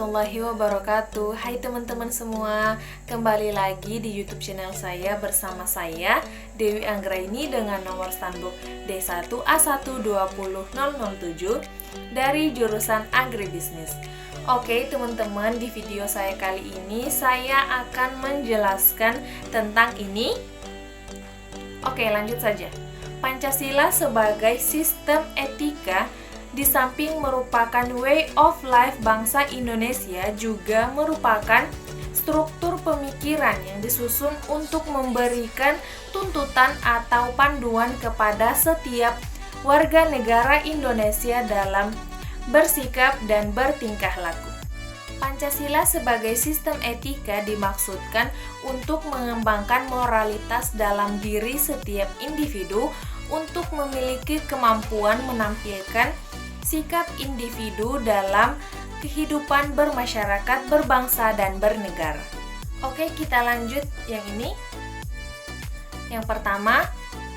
warahmatullahi wabarakatuh. Hai teman-teman semua, kembali lagi di YouTube channel saya bersama saya Dewi Anggraini dengan nomor standbook D1A120007 dari jurusan Agribisnis. Oke teman-teman, di video saya kali ini saya akan menjelaskan tentang ini. Oke, lanjut saja. Pancasila sebagai sistem etika di samping merupakan way of life bangsa Indonesia, juga merupakan struktur pemikiran yang disusun untuk memberikan tuntutan atau panduan kepada setiap warga negara Indonesia dalam bersikap dan bertingkah laku. Pancasila sebagai sistem etika dimaksudkan untuk mengembangkan moralitas dalam diri setiap individu untuk memiliki kemampuan menampilkan sikap individu dalam kehidupan bermasyarakat, berbangsa, dan bernegara. Oke, kita lanjut yang ini. Yang pertama,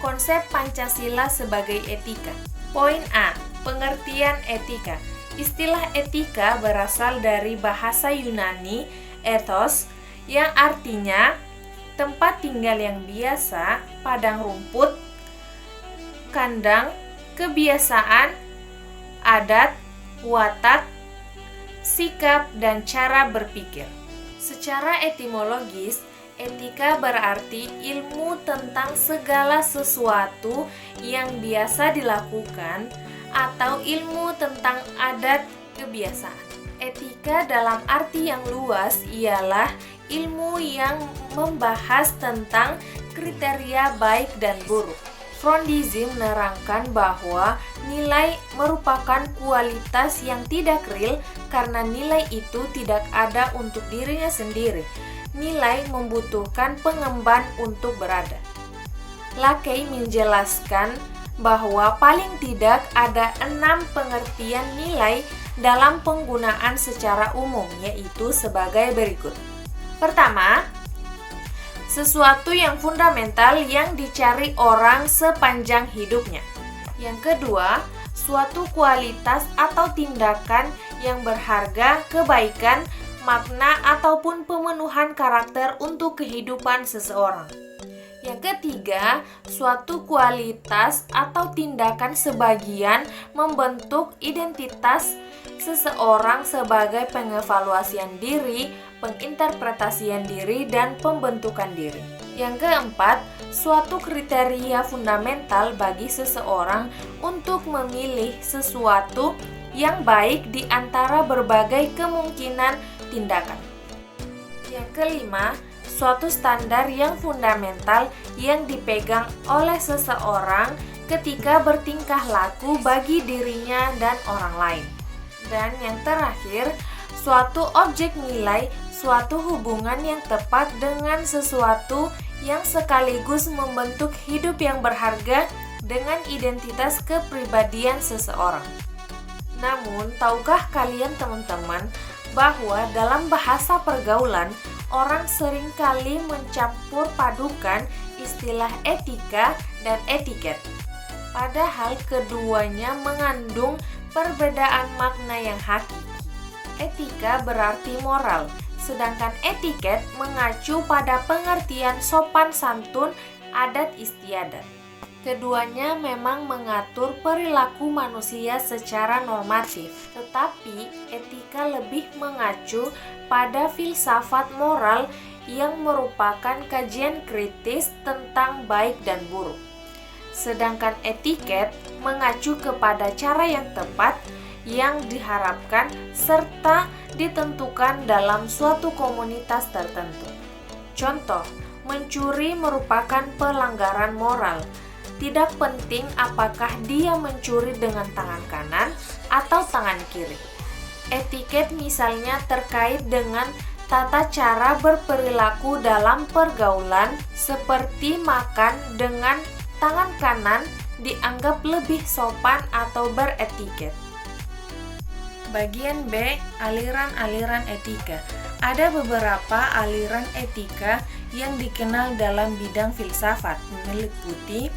konsep Pancasila sebagai etika. Poin A, pengertian etika. Istilah etika berasal dari bahasa Yunani ethos, yang artinya tempat tinggal yang biasa, padang rumput, kandang, kebiasaan, adat, watak, sikap, dan cara berpikir. Secara etimologis, etika berarti ilmu tentang segala sesuatu yang biasa dilakukan atau ilmu tentang adat kebiasaan. Etika dalam arti yang luas ialah ilmu yang membahas tentang kriteria baik dan buruk. Frondisme menerangkan bahwa nilai merupakan kualitas yang tidak real karena nilai itu tidak ada untuk dirinya sendiri. Nilai membutuhkan pengemban untuk berada. Lackey menjelaskan bahwa paling tidak ada 6 pengertian nilai dalam penggunaan secara umum, yaitu sebagai berikut. Pertama, sesuatu yang fundamental yang dicari orang sepanjang hidupnya. Yang kedua, suatu kualitas atau tindakan yang berharga, kebaikan, makna, ataupun pemenuhan karakter untuk kehidupan seseorang. Yang ketiga, suatu kualitas atau tindakan sebagian membentuk identitas seseorang sebagai pengevaluasian diri, penginterpretasian diri, dan pembentukan diri. Yang keempat, suatu kriteria fundamental bagi seseorang untuk memilih sesuatu yang baik di antara berbagai kemungkinan tindakan. Yang kelima, suatu standar yang fundamental yang dipegang oleh seseorang ketika bertingkah laku bagi dirinya dan orang lain. Dan yang terakhir, suatu objek nilai, suatu hubungan yang tepat dengan sesuatu yang sekaligus membentuk hidup yang berharga dengan identitas kepribadian seseorang. Namun, tahukah kalian teman-teman bahwa dalam bahasa pergaulan, orang seringkali mencampur padukan istilah etika dan etiket. Padahal keduanya mengandung perbedaan makna yang hakiki. Etika berarti moral, sedangkan etiket mengacu pada pengertian sopan santun, adat istiadat. Keduanya memang mengatur perilaku manusia secara normatif, tetapi etika lebih mengacu pada filsafat moral yang merupakan kajian kritis tentang baik dan buruk. Sedangkan etiket mengacu kepada cara yang tepat yang diharapkan serta ditentukan dalam suatu komunitas tertentu. Contoh, mencuri merupakan pelanggaran moral. Tidak penting apakah dia mencuri dengan tangan kanan atau tangan kiri. Etiket misalnya terkait dengan tata cara berperilaku dalam pergaulan, seperti makan dengan tangan kanan dianggap lebih sopan atau beretiket. Bagian B, aliran-aliran etika. Ada beberapa aliran etika yang dikenal dalam bidang filsafat, meliputi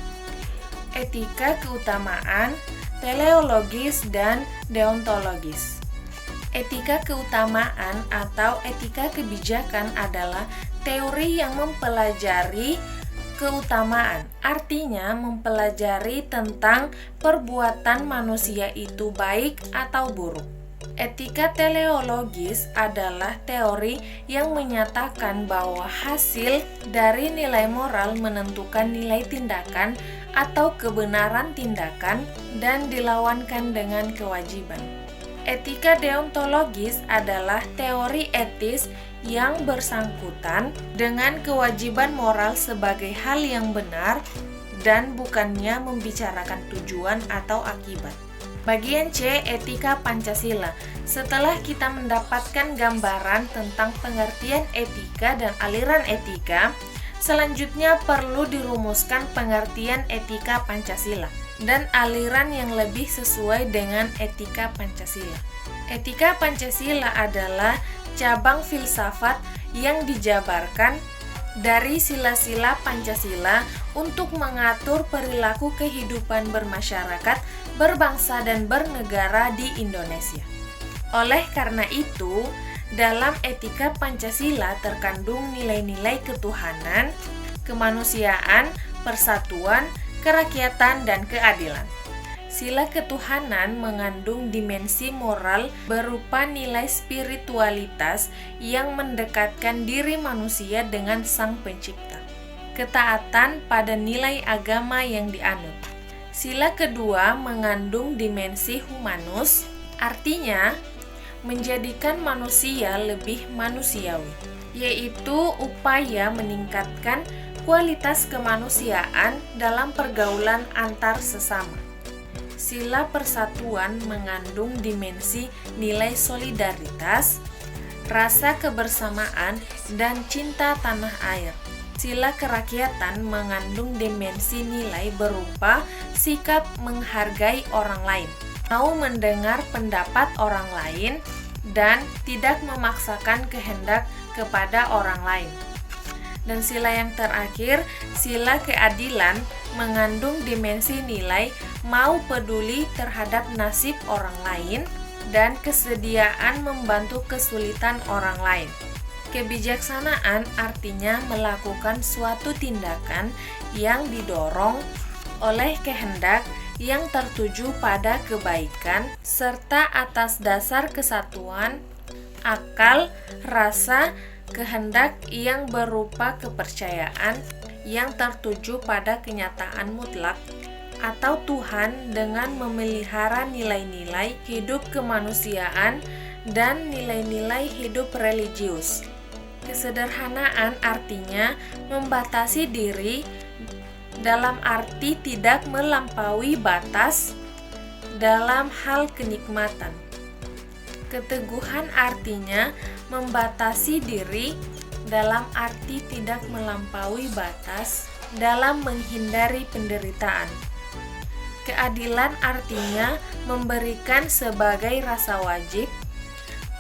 etika keutamaan, teleologis, dan deontologis. Etika keutamaan atau etika kebijakan adalah teori yang mempelajari keutamaan, artinya mempelajari tentang perbuatan manusia itu baik atau buruk. Etika teleologis adalah teori yang menyatakan bahwa hasil dari nilai moral menentukan nilai tindakan atau kebenaran tindakan dan dilawankan dengan kewajiban. Etika deontologis adalah teori etis yang bersangkutan dengan kewajiban moral sebagai hal yang benar dan bukannya membicarakan tujuan atau akibat. Bagian C, etika Pancasila. Setelah kita mendapatkan gambaran tentang pengertian etika dan aliran etika, selanjutnya perlu dirumuskan pengertian etika Pancasila dan aliran yang lebih sesuai dengan etika Pancasila. Etika Pancasila adalah cabang filsafat yang dijabarkan dari sila-sila Pancasila untuk mengatur perilaku kehidupan bermasyarakat, berbangsa, dan bernegara di Indonesia. Oleh karena itu, dalam etika Pancasila terkandung nilai-nilai ketuhanan, kemanusiaan, persatuan, kerakyatan, dan keadilan. Sila ketuhanan mengandung dimensi moral berupa nilai spiritualitas yang mendekatkan diri manusia dengan Sang Pencipta. Ketaatan pada nilai agama yang dianut. Sila kedua mengandung dimensi humanus, artinya menjadikan manusia lebih manusiawi, yaitu upaya meningkatkan kualitas kemanusiaan dalam pergaulan antar sesama. Sila persatuan mengandung dimensi nilai solidaritas, rasa kebersamaan, dan cinta tanah air. Sila kerakyatan mengandung dimensi nilai berupa sikap menghargai orang lain, mau mendengar pendapat orang lain, dan tidak memaksakan kehendak kepada orang lain. Dan sila yang terakhir, sila keadilan, mengandung dimensi nilai mau peduli terhadap nasib orang lain dan kesediaan membantu kesulitan orang lain. Kebijaksanaan artinya melakukan suatu tindakan yang didorong oleh kehendak yang tertuju pada kebaikan serta atas dasar kesatuan, akal, rasa, kehendak yang berupa kepercayaan yang tertuju pada kenyataan mutlak atau Tuhan dengan memelihara nilai-nilai hidup kemanusiaan dan nilai-nilai hidup religius. Kesederhanaan artinya membatasi diri dalam arti tidak melampaui batas dalam hal kenikmatan. Keteguhan artinya membatasi diri dalam arti tidak melampaui batas dalam menghindari penderitaan. Keadilan artinya memberikan sebagai rasa wajib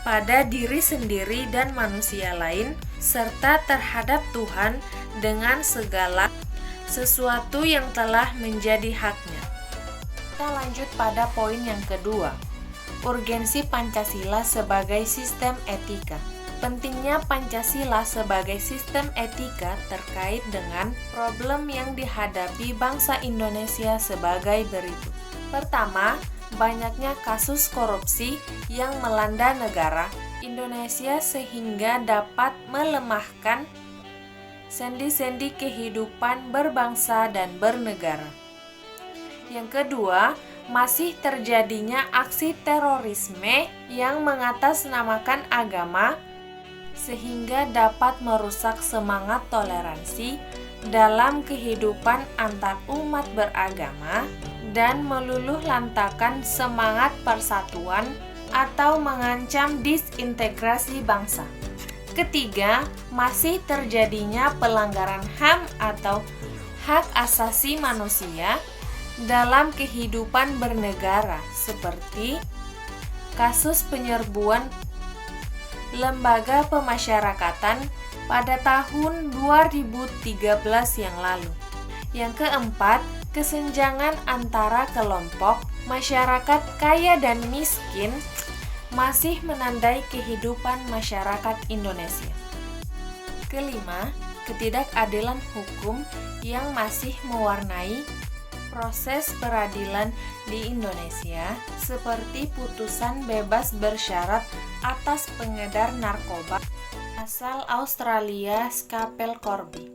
pada diri sendiri dan manusia lain, serta terhadap Tuhan dengan segala sesuatu yang telah menjadi haknya. Kita lanjut pada poin yang kedua. Urgensi Pancasila sebagai sistem etika. Pentingnya Pancasila sebagai sistem etika terkait dengan problem yang dihadapi bangsa Indonesia sebagai berikut. Pertama, banyaknya kasus korupsi yang melanda negara Indonesia sehingga dapat melemahkan sendi-sendi kehidupan berbangsa dan bernegara. Yang kedua, masih terjadinya aksi terorisme yang mengatasnamakan agama sehingga dapat merusak semangat toleransi dalam kehidupan antar umat beragama dan meluluhlantakan semangat persatuan atau mengancam disintegrasi bangsa. Ketiga, masih terjadinya pelanggaran HAM atau hak asasi manusia dalam kehidupan bernegara, seperti kasus penyerbuan lembaga pemasyarakatan pada tahun 2013 yang lalu. Yang keempat, kesenjangan antara kelompok masyarakat kaya dan miskin masih menandai kehidupan masyarakat Indonesia. Kelima, ketidakadilan hukum yang masih mewarnai proses peradilan di Indonesia, seperti putusan bebas bersyarat atas pengedar narkoba asal Australia Scapel Corby.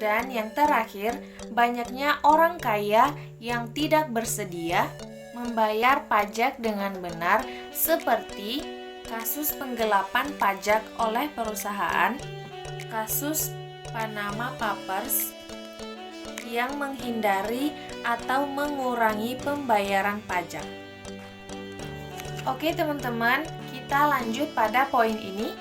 Dan yang terakhir, banyaknya orang kaya yang tidak bersedia membayar pajak dengan benar, seperti kasus penggelapan pajak oleh perusahaan, kasus Panama Papers yang menghindari atau mengurangi pembayaran pajak. Oke teman-teman, kita lanjut pada poin ini.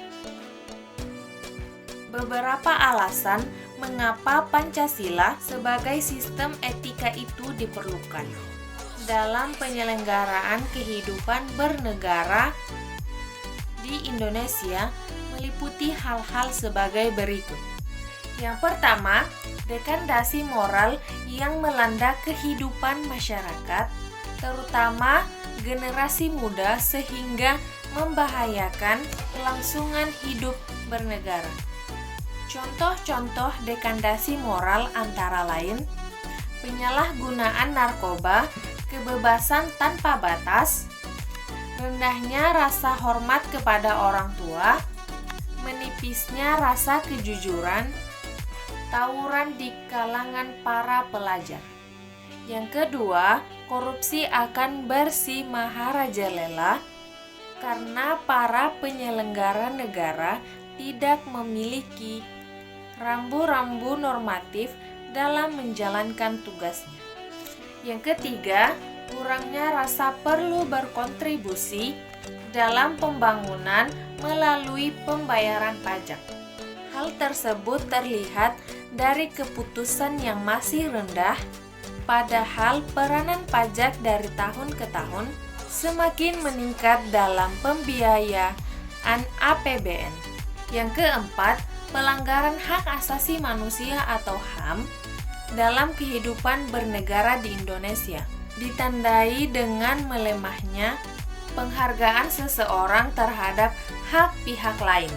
Beberapa alasan mengapa Pancasila sebagai sistem etika itu diperlukan dalam penyelenggaraan kehidupan bernegara di Indonesia meliputi hal-hal sebagai berikut. Yang pertama, degradasi moral yang melanda kehidupan masyarakat, terutama generasi muda, sehingga membahayakan kelangsungan hidup bernegara. Contoh-contoh degradasi moral antara lain penyalahgunaan narkoba, kebebasan tanpa batas, rendahnya rasa hormat kepada orang tua, menipisnya rasa kejujuran, tawuran di kalangan para pelajar. Yang kedua, korupsi akan bersih-maharajalela karena para penyelenggara negara tidak memiliki rambu-rambu normatif dalam menjalankan tugasnya. Yang ketiga, kurangnya rasa perlu berkontribusi dalam pembangunan melalui pembayaran pajak. Hal tersebut terlihat dari keputusan yang masih rendah, padahal peranan pajak dari tahun ke tahun semakin meningkat dalam pembiayaan APBN. Yang keempat, pelanggaran hak asasi manusia atau HAM dalam kehidupan bernegara di Indonesia ditandai dengan melemahnya penghargaan seseorang terhadap hak pihak lain.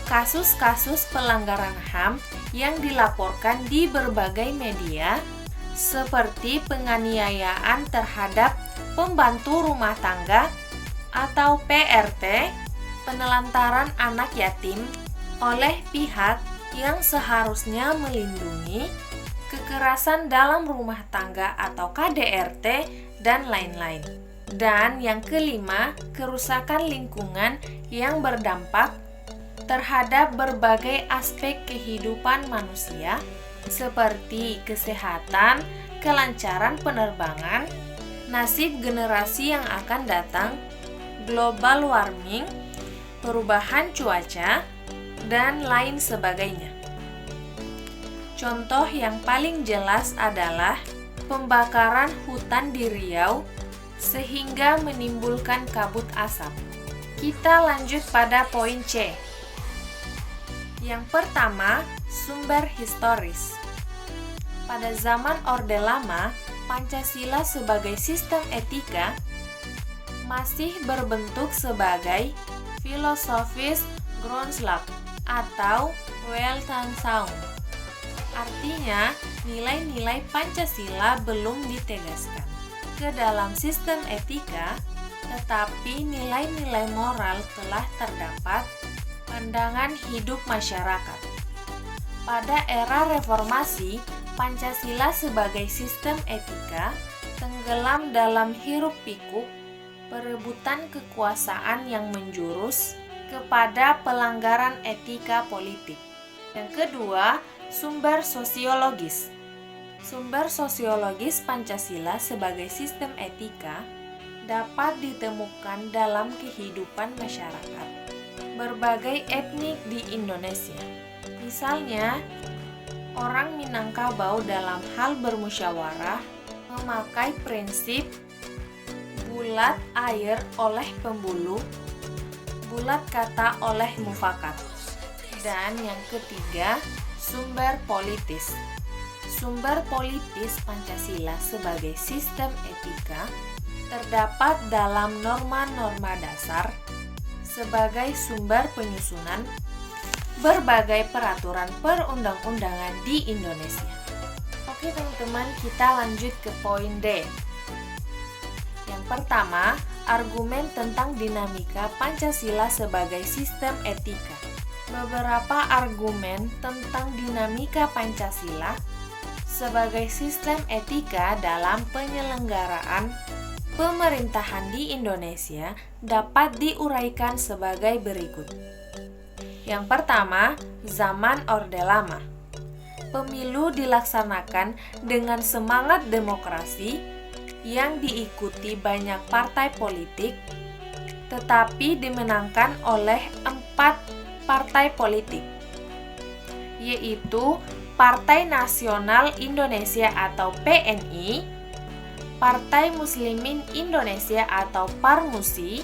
Kasus-kasus pelanggaran HAM yang dilaporkan di berbagai media seperti penganiayaan terhadap pembantu rumah tangga atau PRT, penelantaran anak yatim oleh pihak yang seharusnya melindungi, kekerasan dalam rumah tangga atau KDRT, dan lain-lain. Dan yang kelima, kerusakan lingkungan yang berdampak terhadap berbagai aspek kehidupan manusia seperti kesehatan, kelancaran penerbangan, nasib generasi yang akan datang, global warming, perubahan cuaca, dan lain sebagainya. Contoh yang paling jelas adalah pembakaran hutan di Riau sehingga menimbulkan kabut asap. Kita lanjut pada poin C. Yang pertama, sumber historis. Pada zaman Orde Lama, Pancasila sebagai sistem etika masih berbentuk sebagai filosofis Grundslag atau Weltanschauung. Artinya, nilai-nilai Pancasila belum ditegaskan ke dalam sistem etika, tetapi nilai-nilai moral telah terdapat pandangan hidup masyarakat. Pada era reformasi, Pancasila sebagai sistem etika tenggelam dalam hiruk-pikuk perebutan kekuasaan yang menjurus kepada pelanggaran etika politik. Yang kedua, sumber sosiologis. Sumber sosiologis Pancasila sebagai sistem etika dapat ditemukan dalam kehidupan masyarakat berbagai etnik di Indonesia. Misalnya, orang Minangkabau dalam hal bermusyawarah memakai prinsip bulat air oleh pembuluh, bulat kata oleh mufakat. Dan yang ketiga, sumber politis. Sumber politis Pancasila sebagai sistem etika terdapat dalam norma-norma dasar sebagai sumber penyusunan berbagai peraturan perundang-undangan di Indonesia. Oke teman-teman, kita lanjut ke poin D. Yang pertama, argumen tentang dinamika Pancasila sebagai sistem etika. Beberapa argumen tentang dinamika Pancasila sebagai sistem etika dalam penyelenggaraan pemerintahan di Indonesia dapat diuraikan sebagai berikut. Yang pertama, zaman Orde Lama. Pemilu dilaksanakan dengan semangat demokrasi yang diikuti banyak partai politik, tetapi dimenangkan oleh 4 partai politik, yaitu Partai Nasional Indonesia atau PNI, Partai Muslimin Indonesia atau Parmusi,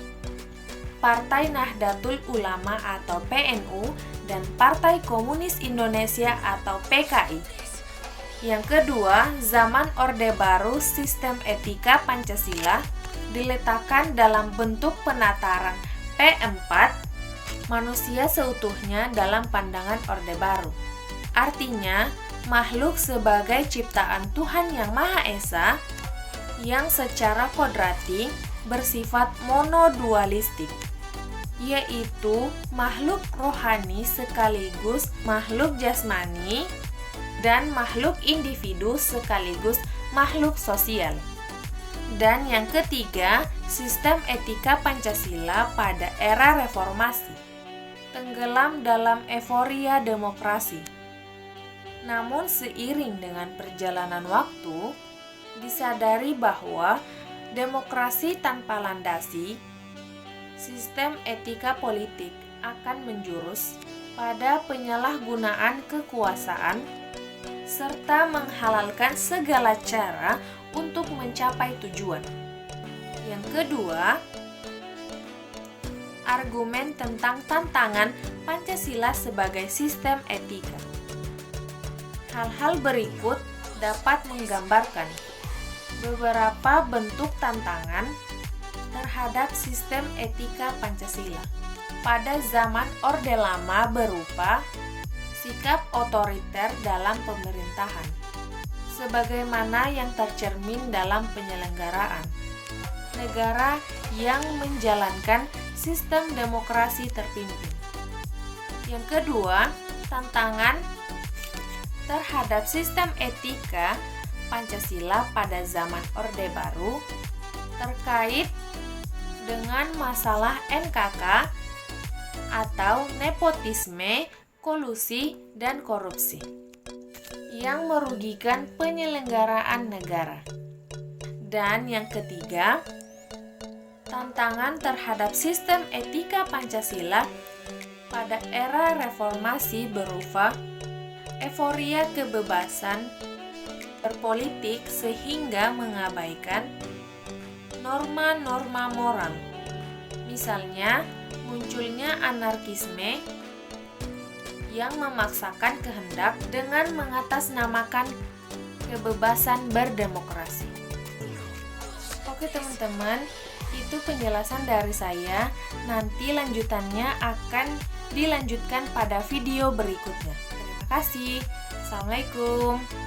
Partai Nahdlatul Ulama atau PNU, dan Partai Komunis Indonesia atau PKI. Yang kedua, zaman Orde Baru sistem etika Pancasila diletakkan dalam bentuk penataran P4, manusia seutuhnya dalam pandangan Orde Baru. Artinya, makhluk sebagai ciptaan Tuhan Yang Maha Esa yang secara kodratik bersifat monodualistik, yaitu makhluk rohani sekaligus makhluk jasmani dan makhluk individu sekaligus makhluk sosial. Dan yang ketiga, sistem etika Pancasila pada era reformasi tenggelam dalam euforia demokrasi. Namun seiring dengan perjalanan waktu, disadari bahwa demokrasi tanpa landasi sistem etika politik akan menjurus pada penyalahgunaan kekuasaan serta menghalalkan segala cara untuk mencapai tujuan. Yang kedua, argumen tentang tantangan Pancasila sebagai sistem etika. Hal-hal berikut dapat menggambarkan beberapa bentuk tantangan terhadap sistem etika Pancasila pada zaman Orde Lama berupa sikap otoriter dalam pemerintahan, sebagaimana yang tercermin dalam penyelenggaraan negara yang menjalankan sistem demokrasi terpimpin. Yang kedua, tantangan terhadap sistem etika Pancasila pada zaman Orde Baru terkait dengan masalah NKK atau nepotisme, kolusi, dan korupsi yang merugikan penyelenggaraan negara. Dan yang ketiga, tantangan terhadap sistem etika Pancasila pada era reformasi berupa euforia kebebasan berpolitik sehingga mengabaikan norma-norma moral. Misalnya, munculnya anarkisme yang memaksakan kehendak dengan mengatasnamakan kebebasan berdemokrasi. Oke teman-teman, itu penjelasan dari saya. Nanti lanjutannya akan dilanjutkan pada video berikutnya. Terima kasih. Assalamualaikum.